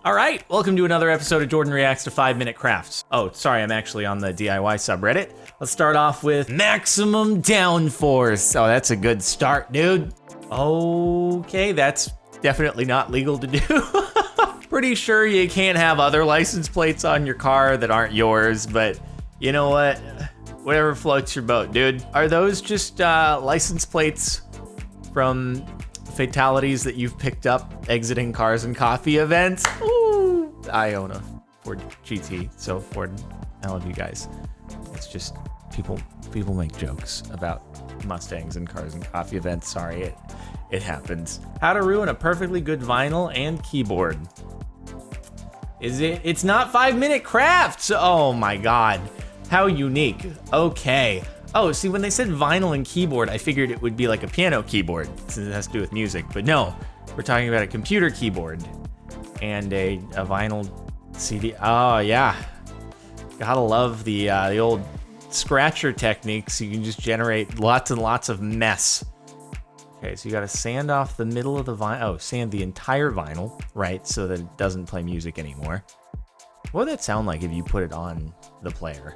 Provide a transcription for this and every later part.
All right, welcome to another episode of Jordan Reacts to 5-Minute Crafts. Oh, sorry, I'm actually on the DIY subreddit. Let's start off with maximum downforce. Oh, that's a good start, dude. Okay, that's definitely not legal to do. Pretty sure you can't have other license plates on your car that aren't yours, but you know what? Whatever floats your boat, dude. Are those just license plates from fatalities that you've picked up exiting Cars and Coffee events? Ooh, I own a Ford GT, so Ford, I love you guys. It's just people make jokes about Mustangs and Cars and Coffee events. Sorry, it happens. How to ruin a perfectly good vinyl and keyboard. It's not 5-Minute Crafts. Oh my God, how unique. Okay. Oh, see, when they said vinyl and keyboard, I figured it would be like a piano keyboard, since it has to do with music. But no, we're talking about a computer keyboard and a vinyl CD. Oh, yeah. Gotta love the old scratcher techniques. You can just generate lots and lots of mess. Okay, so you gotta sand off the middle of the vinyl. Oh, sand the entire vinyl, right, so that it doesn't play music anymore. What would that sound like if you put it on the player?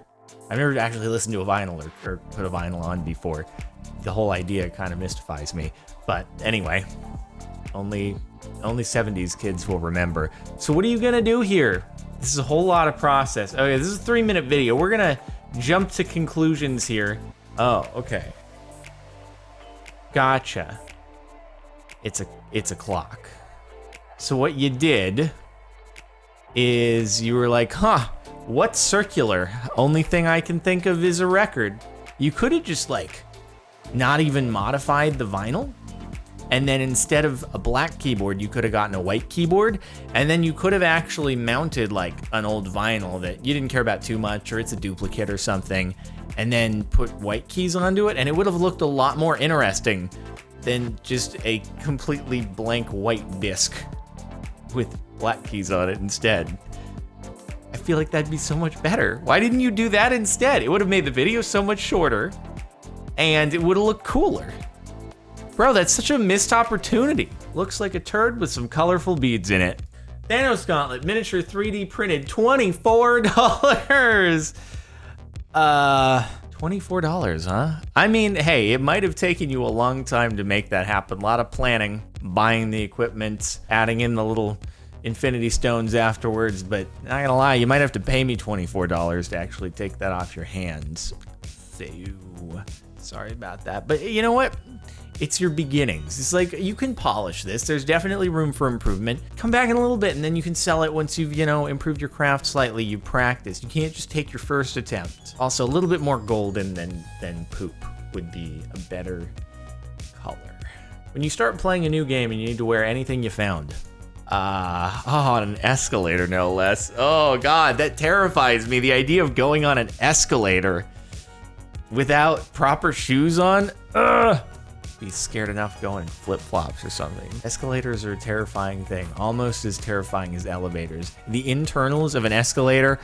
I've never actually listened to a vinyl or put a vinyl on before. The whole idea kind of mystifies me. But anyway, only 70s kids will remember. So what are you gonna do here? This is a whole lot of process. Okay, this is a 3-minute video. We're gonna jump to conclusions here. Oh, okay. Gotcha. It's a clock. So what you did is you were like, huh, what's circular? Only thing I can think of is a record. You could have just like not even modified the vinyl, and then instead of a black keyboard, you could have gotten a white keyboard, and then you could have actually mounted like an old vinyl that you didn't care about too much, or it's a duplicate or something, and then put white keys onto it, and it would have looked a lot more interesting than just a completely blank white disc with black keys on it instead. I feel like that'd be so much better. Why didn't you do that instead? It would have made the video so much shorter, and it would have looked cooler. Bro, that's such a missed opportunity. Looks like a turd with some colorful beads in it. Thanos Gauntlet, miniature 3D printed, $24. $24, huh? I mean, hey, it might have taken you a long time to make that happen. A lot of planning, buying the equipment, adding in the little Infinity Stones afterwards, but not gonna lie, you might have to pay me $24 to actually take that off your hands. So, sorry about that. But you know what? It's your beginnings. It's like, you can polish this. There's definitely room for improvement. Come back in a little bit and then you can sell it once you've, improved your craft slightly. You practice. You can't just take your first attempt. Also, a little bit more golden than poop would be a better color. When you start playing a new game and you need to wear anything you found, on an escalator, no less. Oh God, that terrifies me. The idea of going on an escalator without proper shoes on, be scared enough going in flip-flops or something. Escalators are a terrifying thing, almost as terrifying as elevators. The internals of an escalator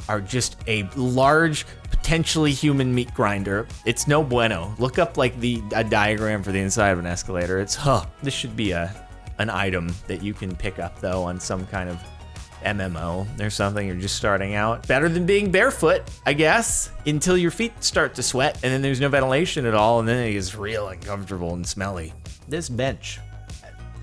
are just a large, potentially human meat grinder. It's no bueno. Look up like a diagram for the inside of an escalator. It's, this should be an item that you can pick up though on some kind of MMO or something. You're just starting out. Better than being barefoot, I guess, until your feet start to sweat and then there's no ventilation at all and then it gets real uncomfortable and smelly. This bench,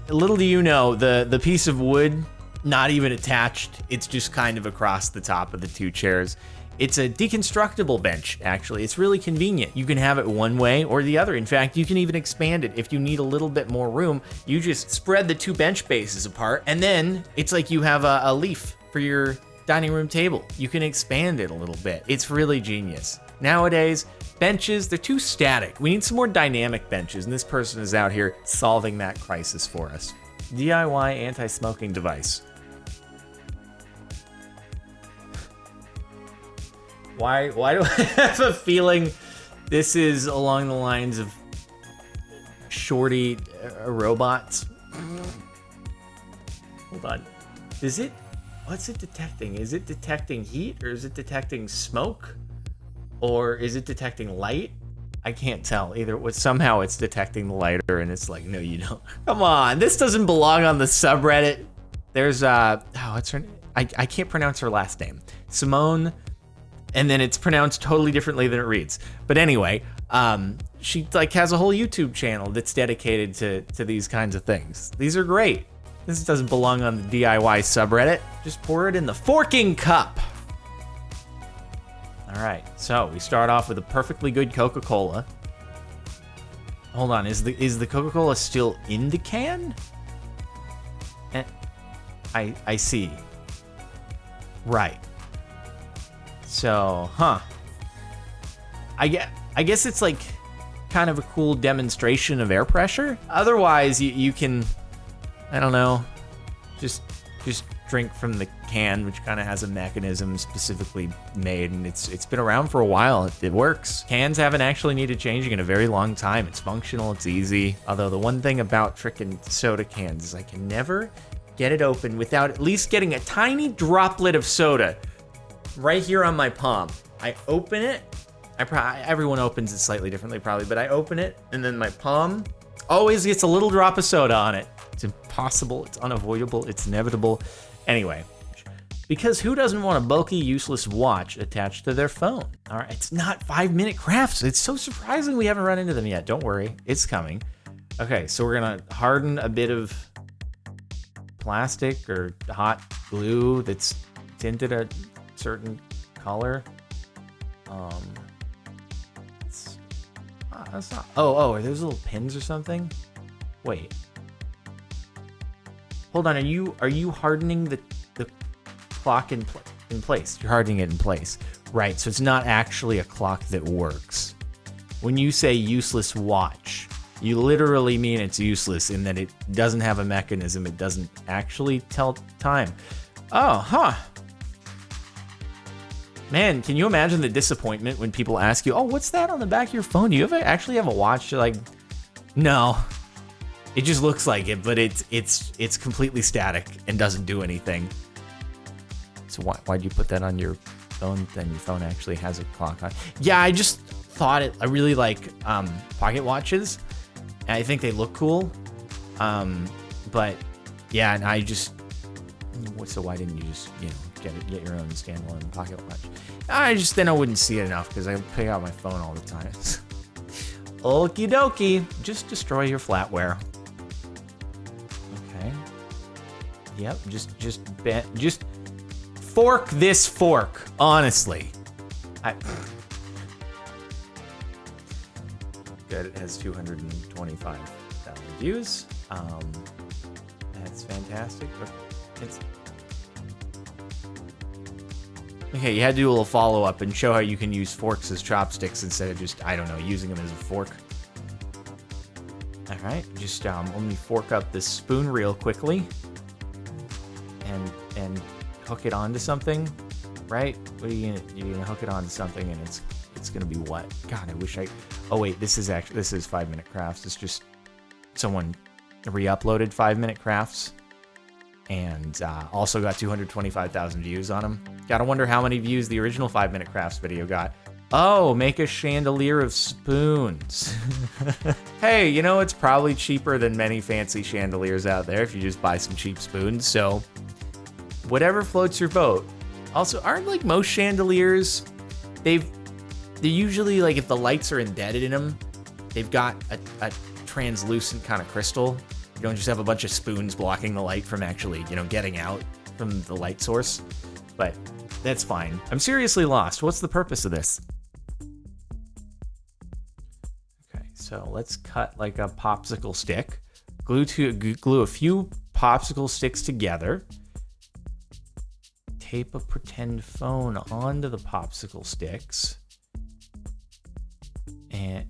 little do you know, the piece of wood, not even attached, it's just kind of across the top of the two chairs. It's a deconstructible bench, actually. It's really convenient. You can have it one way or the other. In fact, you can even expand it. If you need a little bit more room, you just spread the two bench bases apart, and then it's like you have a leaf for your dining room table. You can expand it a little bit. It's really genius. Nowadays, benches, they're too static. We need some more dynamic benches, and this person is out here solving that crisis for us. DIY anti-smoking device. Why do I have a feeling this is along the lines of Shorty robots? Hold on. What's it detecting? Is it detecting heat, or is it detecting smoke? Or is it detecting light? I can't tell either. Somehow it's detecting the lighter and it's like, no, you don't. Come on, this doesn't belong on the subreddit. There's what's her name? I can't pronounce her last name. Simone, and then it's pronounced totally differently than it reads. But anyway, she like has a whole YouTube channel that's dedicated to these kinds of things. These are great. This doesn't belong on the DIY subreddit. Just pour it in the forking cup. All right, so we start off with a perfectly good Coca-Cola. Hold on, is the Coca-Cola still in the can? I see. Right. So, I guess it's like kind of a cool demonstration of air pressure. Otherwise, you can, I don't know, just drink from the can, which kind of has a mechanism specifically made, and it's been around for a while. It works. Cans haven't actually needed changing in a very long time. It's functional, it's easy. Although the one thing about frickin' soda cans is I can never get it open without at least getting a tiny droplet of soda right here on my palm. I open it. Everyone opens it slightly differently probably, but I open it and then my palm always gets a little drop of soda on it. It's impossible. It's unavoidable. It's inevitable. Anyway, because who doesn't want a bulky, useless watch attached to their phone? All right, it's not 5-minute crafts. It's so surprising we haven't run into them yet. Don't worry, it's coming. Okay, so we're gonna harden a bit of plastic or hot glue that's tinted a certain color. That's not. Oh, are those little pins or something? Wait. Hold on. Are you hardening the clock in place? You're hardening it in place, right? So it's not actually a clock that works. When you say useless watch, you literally mean it's useless in that it doesn't have a mechanism. It doesn't actually tell time. Oh, Man, can you imagine the disappointment when people ask you, "Oh, what's that on the back of your phone? Do you actually have a watch?" You're like, "No, it just looks like it, but it's completely static and doesn't do anything." So why'd you put that on your phone? Then your phone actually has a clock on. Yeah, I just thought I really like pocket watches. And I think they look cool. But yeah, and I just. So why didn't you just, get your own standalone pocket watch? Then I wouldn't see it enough because I pick out my phone all the time. Okie dokie. Just destroy your flatware. Okay. Yep. Just fork this fork. Honestly. Good. It has 225,000 views. That's fantastic. Okay, you had to do a little follow-up and show how you can use forks as chopsticks instead of just, I don't know, using them as a fork. All right, just let me fork up this spoon real quickly and hook it onto something, right? What are you're gonna hook it onto something and it's gonna be what? God, I wish oh wait, this is 5-minute crafts. It's just someone re-uploaded 5-minute crafts. And also got 225,000 views on them. Gotta wonder how many views the original 5-minute crafts video got. Oh, make a chandelier of spoons. Hey, it's probably cheaper than many fancy chandeliers out there if you just buy some cheap spoons. So whatever floats your boat. Also, aren't like most chandeliers, they're usually like if the lights are embedded in them, they've got a translucent kind of crystal. You don't just have a bunch of spoons blocking the light from actually, getting out from the light source. But that's fine. I'm seriously lost. What's the purpose of this? Okay, so let's cut like a popsicle stick. Glue a few popsicle sticks together. Tape a pretend phone onto the popsicle sticks. And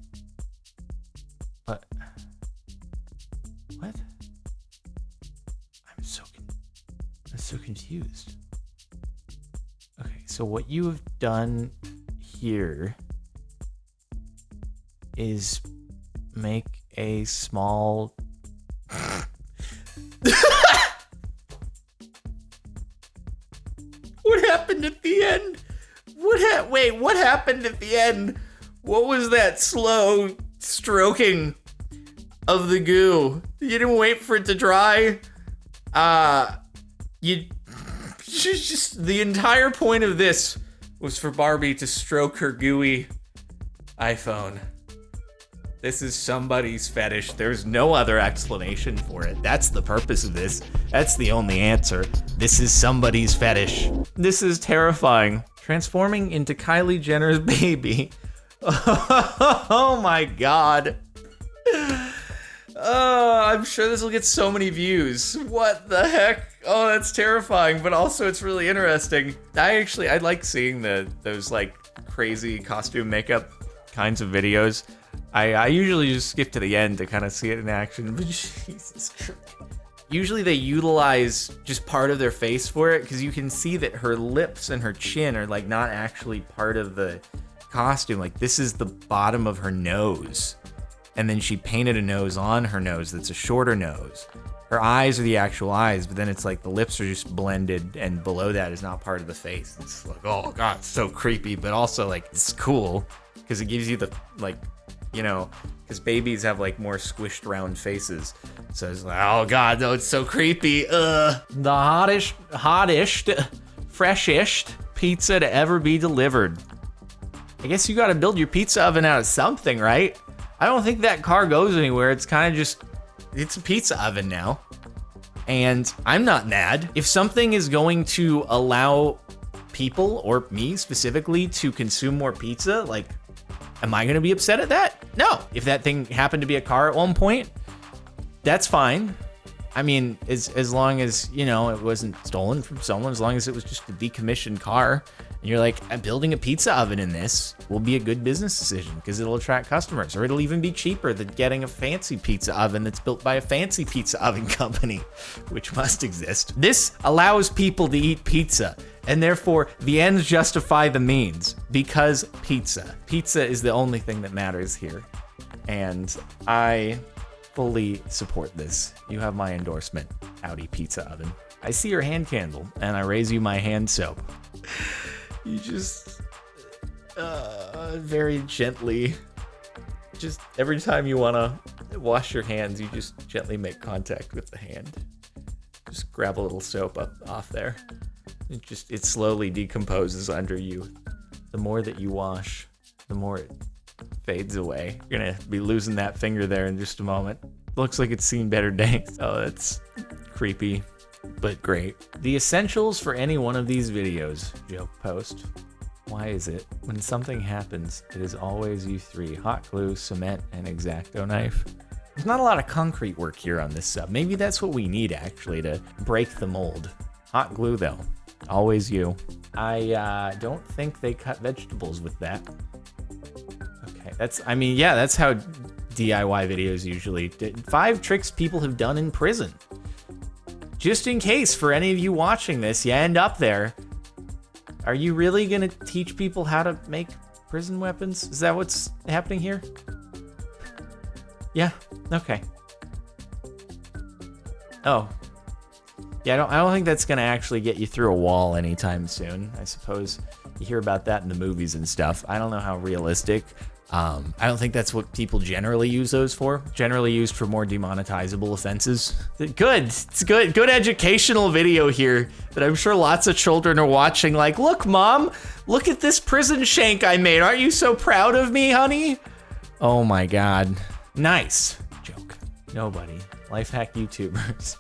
what? I'm so confused. Okay, so what you have done here is make a small What happened at the end? Wait, what happened at the end? What was that slow stroking of the goo? You didn't wait for it to dry? Just the entire point of this was for Barbie to stroke her gooey iPhone. This is somebody's fetish. There's no other explanation for it. That's the purpose of this. That's the only answer. This is somebody's fetish. This is terrifying. Transforming into Kylie Jenner's baby. Oh my God. I'm sure this will get so many views. What the heck? Oh, that's terrifying, but also it's really interesting. I like seeing those like crazy costume makeup kinds of videos. I usually just skip to the end to kind of see it in action, but Jesus Christ. Usually they utilize just part of their face for it, because you can see that her lips and her chin are like not actually part of the costume. Like this is the bottom of her nose. And then she painted a nose on her nose that's a shorter nose. Her eyes are the actual eyes, but then it's like the lips are just blended, and below that is not part of the face. It's like, oh God, it's so creepy, but also like it's cool because it gives you the like, you know, because babies have like more squished round faces. So it's like, oh God, no, it's so creepy. The hottest, freshest pizza to ever be delivered. I guess you got to build your pizza oven out of something, right? I don't think that car goes anywhere. It's kind of just, it's a pizza oven now. And I'm not mad. If something is going to allow people, or me specifically, to consume more pizza, like, am I gonna be upset at that? No. If that thing happened to be a car at one point, that's fine. I mean, as long as, you know, it wasn't stolen from someone, as long as it was just a decommissioned car, and you're like, I'm building a pizza oven in this, will be a good business decision because it'll attract customers, or it'll even be cheaper than getting a fancy pizza oven that's built by a fancy pizza oven company, which must exist. This allows people to eat pizza, and therefore the ends justify the means, because pizza. Pizza is the only thing that matters here, and I fully support this. You have my endorsement, Audi Pizza Oven. I see your hand candle, and I raise you my hand soap. You just, very gently, just every time you want to wash your hands, you just gently make contact with the hand. Just grab a little soap off there. It slowly decomposes under you. The more that you wash, the more it fades away. You're gonna be losing that finger there in just a moment. Looks like it's seen better days. Oh, that's creepy, but great. The essentials for any one of these videos, joke post. Why is it when something happens, it is always you three: hot glue, cement, and X-Acto knife? There's not a lot of concrete work here on this sub. Maybe that's what we need actually to break the mold. Hot glue though, always you. I don't think they cut vegetables with that. Okay, that's how DIY videos usually. 5 tricks people have done in prison. Just in case, for any of you watching this, you end up there. Are you really gonna teach people how to make prison weapons? Is that what's happening here? Yeah, okay. Oh. Yeah, I don't think that's gonna actually get you through a wall anytime soon. I suppose you hear about that in the movies and stuff. I don't know how realistic. I don't think that's what people generally use those for. Generally used for more demonetizable offenses. Good. It's good. Good educational video here that I'm sure lots of children are watching like, look, Mom, look at this prison shank I made. Aren't you so proud of me, honey? Oh my God. Nice. Joke. Nobody. Life hack YouTubers.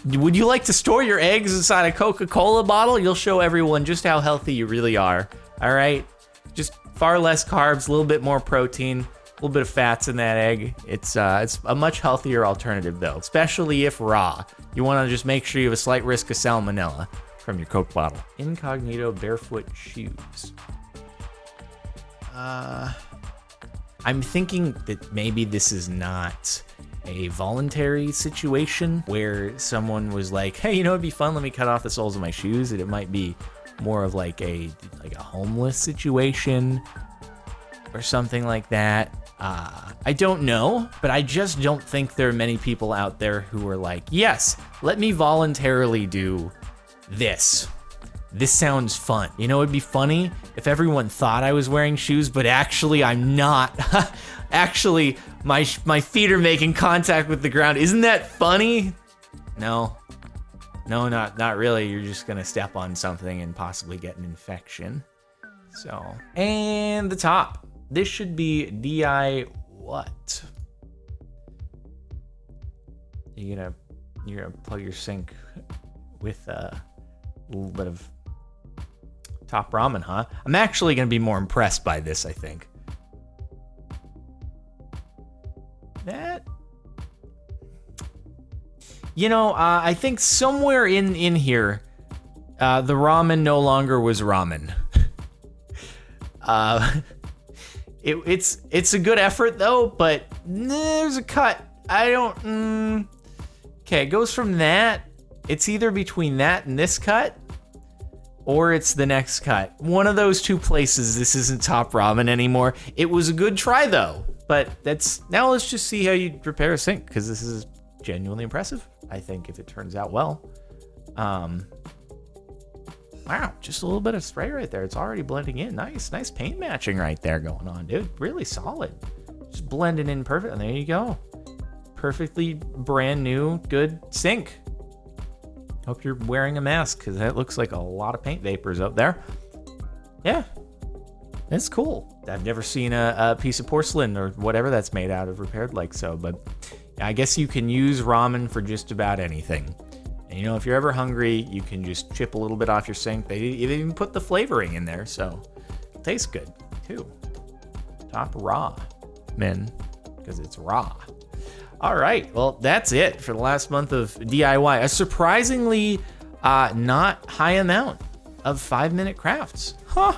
Would you like to store your eggs inside a Coca-Cola bottle? You'll show everyone just how healthy you really are. All right? Just far less carbs, a little bit more protein, a little bit of fats in that egg. It's a much healthier alternative though, especially if raw. You want to just make sure you have a slight risk of salmonella from your Coke bottle. Incognito barefoot shoes. I'm thinking that maybe this is not a voluntary situation where someone was like, hey, you know, it'd be fun, let me cut off the soles of my shoes. And it might be more of like a homeless situation or something like that. I don't know, but I just don't think there are many people out there who are like, yes, let me voluntarily do this. This sounds fun. You know, it'd be funny if everyone thought I was wearing shoes, but actually I'm not. Actually, my feet are making contact with the ground. Isn't that funny? No. No, not really. You're just gonna step on something and possibly get an infection. So, and the top. This should be DI what? You're gonna plug your sink with a little bit of top ramen, huh? I'm actually gonna be more impressed by this, I think. That, I think somewhere in here, the ramen no longer was ramen. It's a good effort though, but there's a cut. Okay, it goes from that. It's either between that and this cut, or it's the next cut. One of those two places, this isn't top ramen anymore. It was a good try though, but now let's just see how you repair a sink, because this is genuinely impressive, I think, if it turns out well. Wow, just a little bit of spray right there. It's already blending in. Nice paint matching right there going on, dude. Really solid. Just blending in perfect, and there you go. Perfectly brand new, good sink. Hope you're wearing a mask, because that looks like a lot of paint vapors up there. Yeah, that's cool. I've never seen a piece of porcelain or whatever that's made out of repaired like so, but I guess you can use ramen for just about anything. And if you're ever hungry, you can just chip a little bit off your sink. They even put the flavoring in there, so it tastes good too. Top raw, men, because it's raw. All right, well, that's it for the last month of DIY. A surprisingly not high amount of 5-minute crafts. Huh,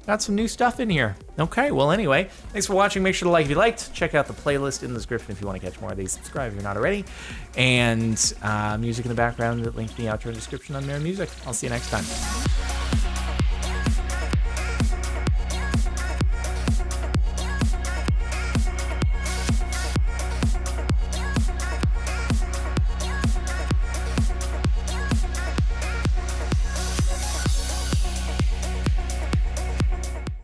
got some new stuff in here. Okay, well, anyway, thanks for watching. Make sure to like if you liked. Check out the playlist in the description if you want to catch more of these. Subscribe if you're not already. And music in the background, link in the outro description on Mirror Music. I'll see you next time.